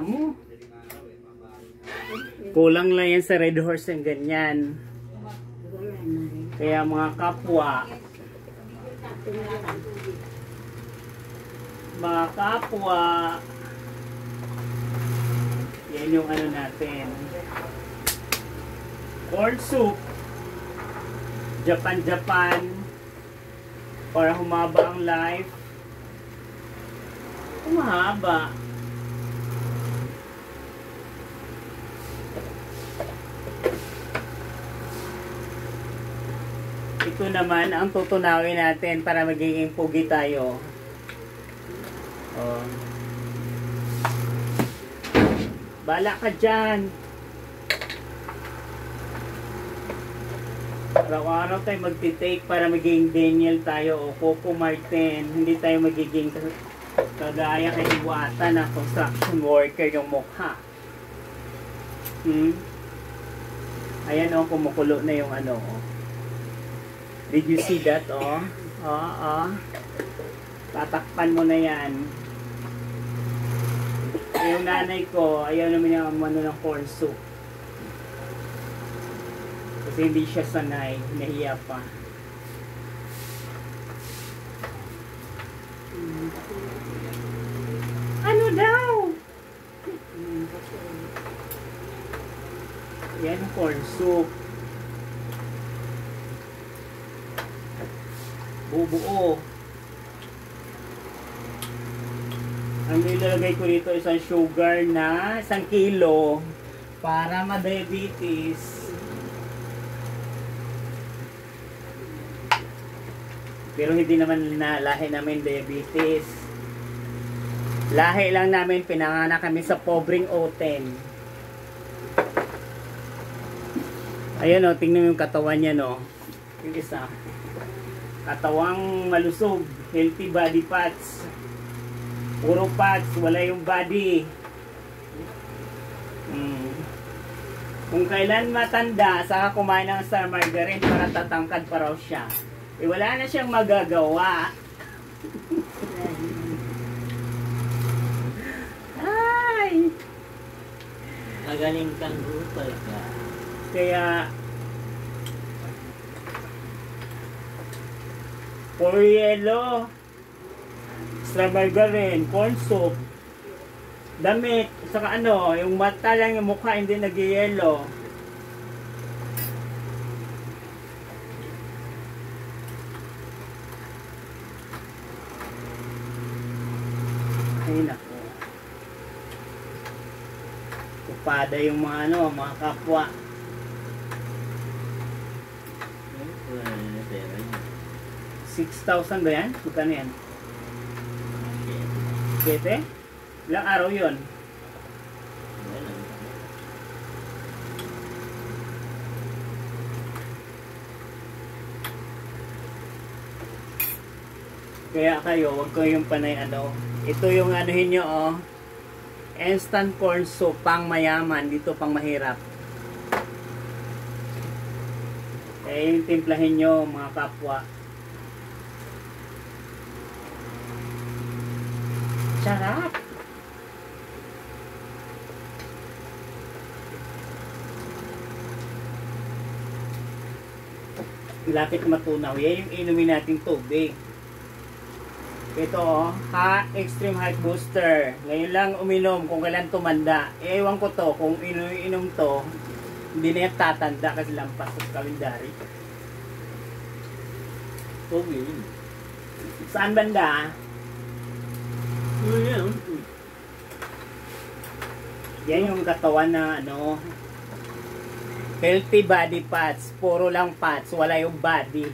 mo. Kulang lang yan sa Red Horse yung ganyan. Kaya mga kapwa, yan yung ano natin. Corn soup. Japan para humaba ang life. Mahaba. Ito naman ang tutunawin natin para magiging pugi tayo. Oh. Bala ka dyan. Araw-araw tayo magti-take para magiging Daniel tayo o Coco Martin. Hindi tayo magiging kagaya kay Iwata na construction worker yung mukha. Ayan o, kumukulo na yung ano. Did you see that o? Tatakpan mo na yan. Yung nanay ko, ayaw naman yung ano ng corn soup. Kasi hindi siya sanay, nahiya pa. Ano daw? Yan ang corn soup. Bubuo. Ang ilalagay ko dito isang sugar na 1 kilo para ma-diabetes. Pero hindi naman lahi namin diabetes. Lahi lang namin, pinanganak kami sa pobreng Oten. Ayan o, tingnan mo yung katawan niya no. Yung isa. Katawang malusog, healthy body parts. Puro parts, wala yung body. Kung kailan matanda, saka kumain ng star margarine para tatangkad pa raw siya. Eh, wala na siyang magagawa. Ay! Magaling kang grupal ka. Kaya, puro yelo, star margarine, corn soup, damit, saka ano, yung mata lang yung mukha hindi nag-yelo. Ay nako. Kupada yung mga ano, mga kapwa. 6,000 ba yan? Magkano yan? 7? Ilang araw yun? Kaya kayo, wag kayong panay ano. Ito yung anuhin nyo oh. Instant corn soup, pang mayaman. Dito pang mahirap. Kaya yung timplahin nyo mga kapwa. Sarap! Lapit matunaw. Yan yung inumin nating tubig. Ito oh, Extreme Height Booster. Ngayon lang uminom kung kailan tumanda. Ewan ko to, kung inom to, hindi na yan tatanda kasi lampas sa kalendary. Okay. Saan banda? Yan yung katawan na ano, healthy body parts. Puro lang parts, wala yung body.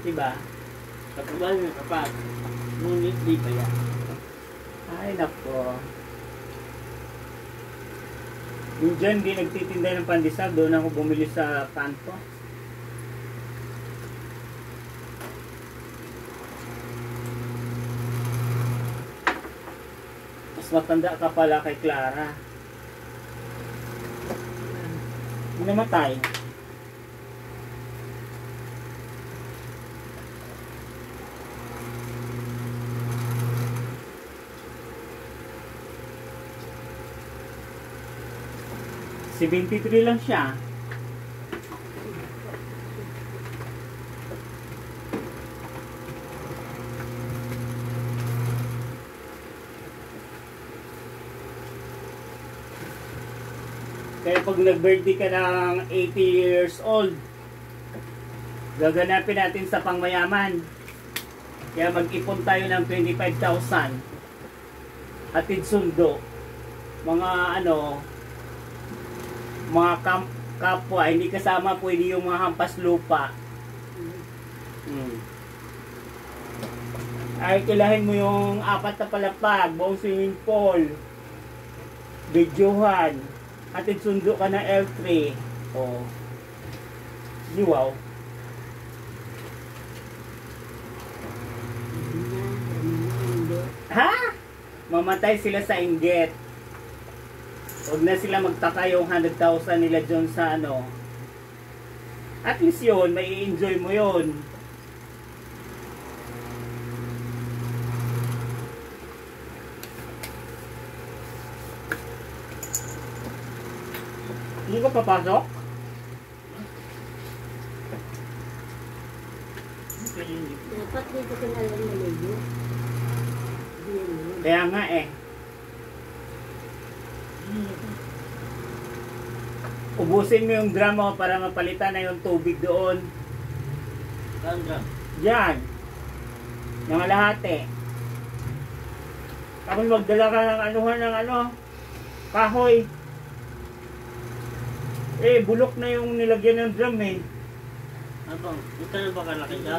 Diba? Kapag yung kapag, ngunit di pa yan. Ay nako. Yung dyan, di nagtitinda ng pandesal. Doon ako bumili sa kanto. Mas matanda ka pala kay Clara. Namatay. 73 lang siya. Kaya pag nag-birthday ka ng 80 years old, gaganapin natin sa pangmayaman. Kaya mag-ipon tayo ng 25,000. Hatid sundo. Mga ano, mga kapwa, hindi kasama pwede yung mga hampas lupa. Ay, kilahin mo yung 4 na palapag, buong swimming pool, videohan, hatid sundo ka ng L3. Oh. Di wow. Ha? Mamatay sila sa inggit. Huwag na sila magtaka yung 100,000 nila dyan sa ano. At least yun, may i-enjoy mo yun. Hindi ka papasok? Dapat dito ka na lang naligo. Kaya nga eh. Ubusin mo yung drum mo para mapalitan na yung tubig doon. Saan drum? Yan. Yung lahate. Tapos magdala ka ng anuhan ng ano, kahoy. Eh, bulok na yung nilagyan ng drum eh. Ano? Ito na ba kalaki siya?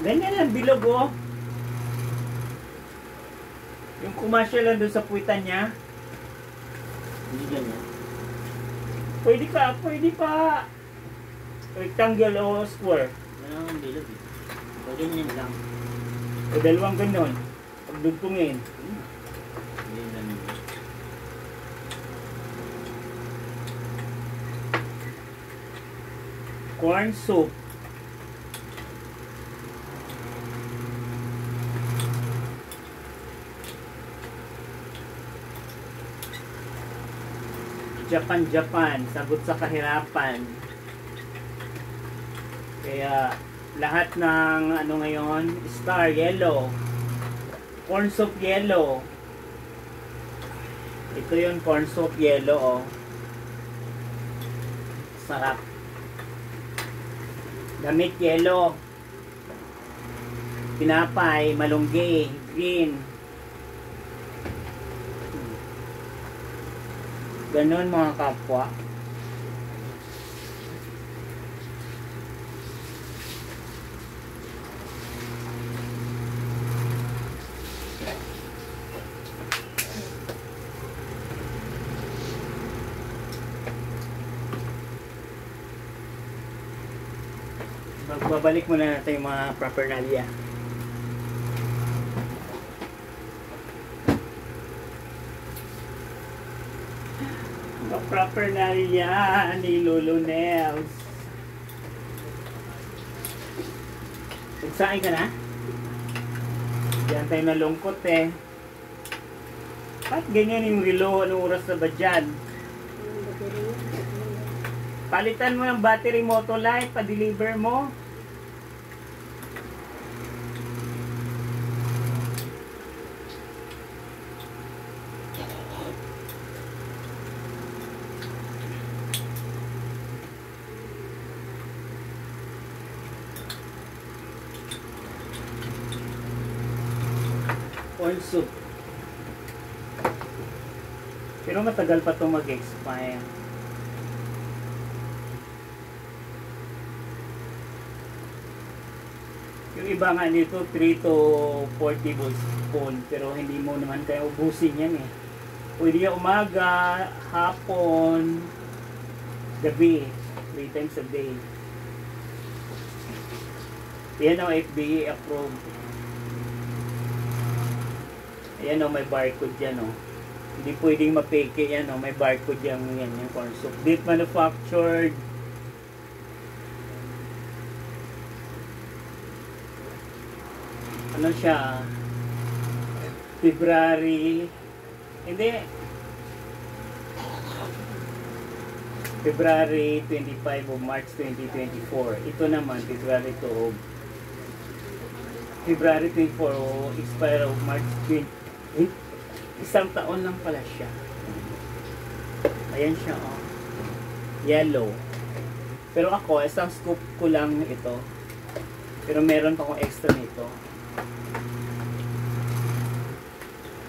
Ganyan lang, bilog oh. Yung kumasya lang doon sa puwitan niya. Hindi ganyan. Pwede pa. Rectangle o square. Wala nang bilog eh. So, ganyan lang. O dalawang ganon. Pagdugtungin. Hindi ganyan. Corn soup. Japan, sagot sa kahirapan. Kaya lahat ng ano ngayon, star yellow, corn soup yellow. Ito yung corn soup yellow oh. Sarap. Damit yellow. Pinapay, malunggay, green. Ganon mga kapwa. Babalik muna natin yung mga paraphernalia. Paraphernalia ni Lolo Nels. Nagsain ka na? Diyan tayo nalungkot eh. Ba't ganyan yung relo? Anong oras na ba dyan? Palitan mo yung battery Motolite, pa-deliver mo. Corn soup. Pero matagal pa itong mag-expire. Yung iba nga nito 3 to 4 tablespoon, pero hindi mo naman kaya ubusin yan eh. Pwede yung umaga, hapon, gabi, 3 times a day. Yan ang FDA approved. Ayan o, may barcode yan o. Hindi pwedeng mapeke yan o, may barcode yan, yung corn soup. Beef manufactured. Ano siya? February. Hindi. February 25 of March 2024. Ito naman, February 2 of February 24 o expire of March 20. Isang taon lang pala siya. Ayan siya, oh. Yellow. Pero ako, isang scoop ko lang ito. Pero meron pa akong extra nito.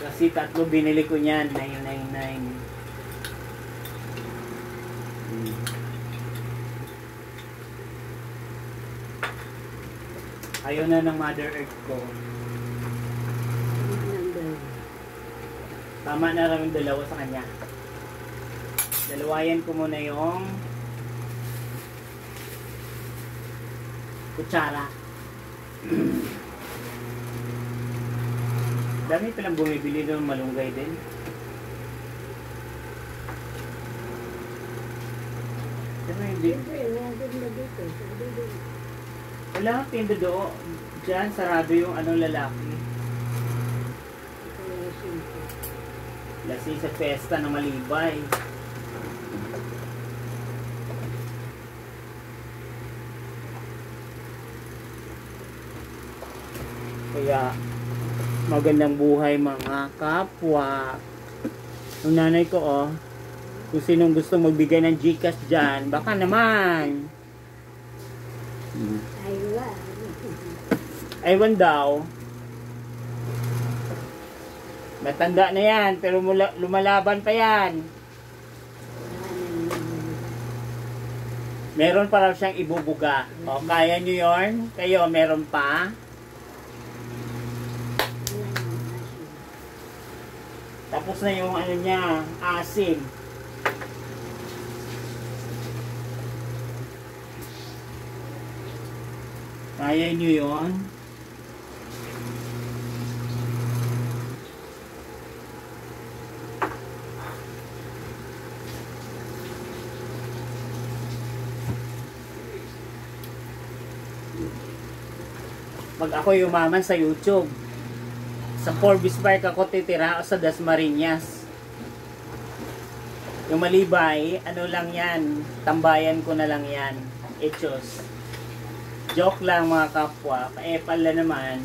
Kasi tatlo binili ko niyan, 999. Ayaw na ng Mother Earth ko. Tama na rin yung dalawa sa kanya. Dalawayan ko muna yung kutsara. Dami palang bumibili doon, malunggay din. Diba hindi? Wala kang tinda doon. Diyan, sarado yung lalaki. Lasing sa pesta ng Malibay. Kaya magandang buhay mga kapwa. Yung nanay ko, oh, kung sinong gusto magbigay ng GCash dyan, baka naman. Aywan daw. Matanda na yan, pero lumalaban pa yan. Meron pa raw siyang ibubuga. O, kaya nyo yun? Kayo, meron pa? Tapos na yung niya, asim. Kaya nyo yun? Pag ako yumaman sa YouTube, sa Forbes Park ako titira sa Dasmariñas. Yung Malibay, ano lang yan, tambayan ko na lang yan. Echos. Joke lang mga kapwa, paepal na naman.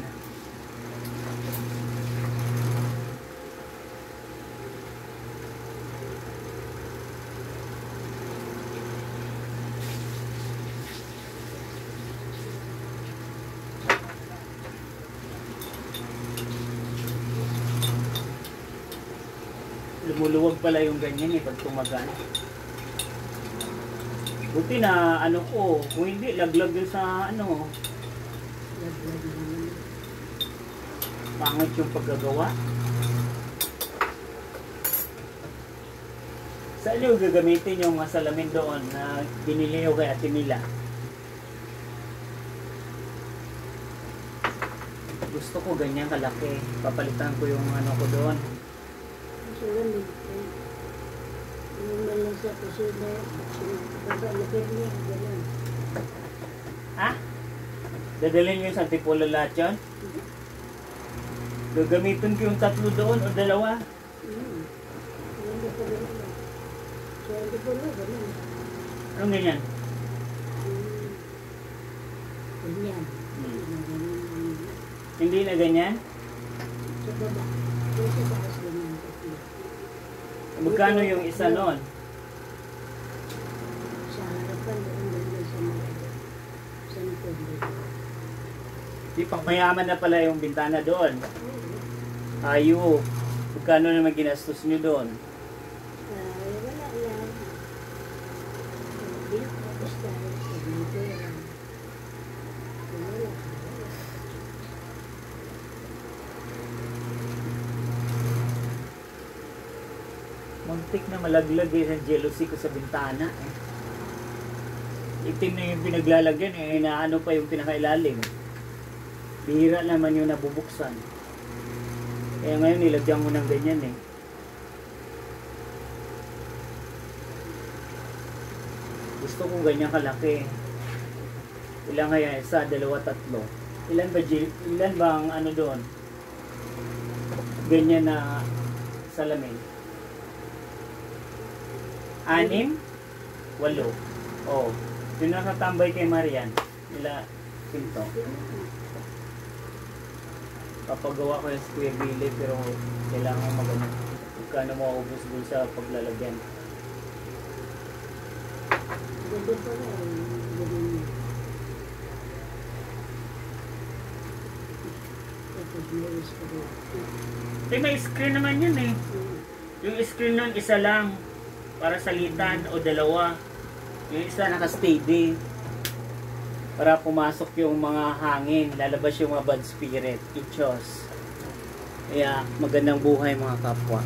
Lumuluwag pala yung ganyan pag tumagan. Buti na ko, kung hindi laglag yun sa pangit yung paggagawa. Saan yung gagamitin yung mga salamin doon na binili nyo kay Ate Mila? Gusto ko ganyan kalaki. Papalitan ko yung ko doon. Ha? Dadalhin nyo yung sa Antipolo lahat yun? Gagamitin ko yung tatlo doon o dalawa? Anong ganyan? Ganyan. Hindi na ganyan? Sa baba. Sa taas ganyan. Magkano yung isa noon? Sa harapan doon sa likod. Di pang mayaman na pala yung bintana doon. Ayo. Magkano naman ginastos nyo doon? Wala lang. Bilang tapos tayo sa dito. Wala. Muntik na malaglag yung jealousy ko sa bintana. Itim na yung pinaglalagyan inaano pa yung pinakailalim. Bihira naman yung nabubuksan. Kaya ngayon nilagyan mo ng ganyan Gusto ko ganyan kalaki. Ilan kaya? Isa, dalawa, tatlo. Ilan ba ang doon? Ganyan na salamin. 6? 8. Oh. Yung nakatambay kay Marian. Nila Pinto. Papagawa ko yung square billy pero kailangan magano. Magkano maubos dun sa paglalagyan. Ganda pa na. Ganun. Tapos meron sa pagod. May screen naman yun eh. Yung screen nun, isa lang. Para salitan o dalawa. Yung isa naka-steady. Para pumasok yung mga hangin. Lalabas yung mga bad spirit. Ichos. Kaya magandang buhay mga kapwa.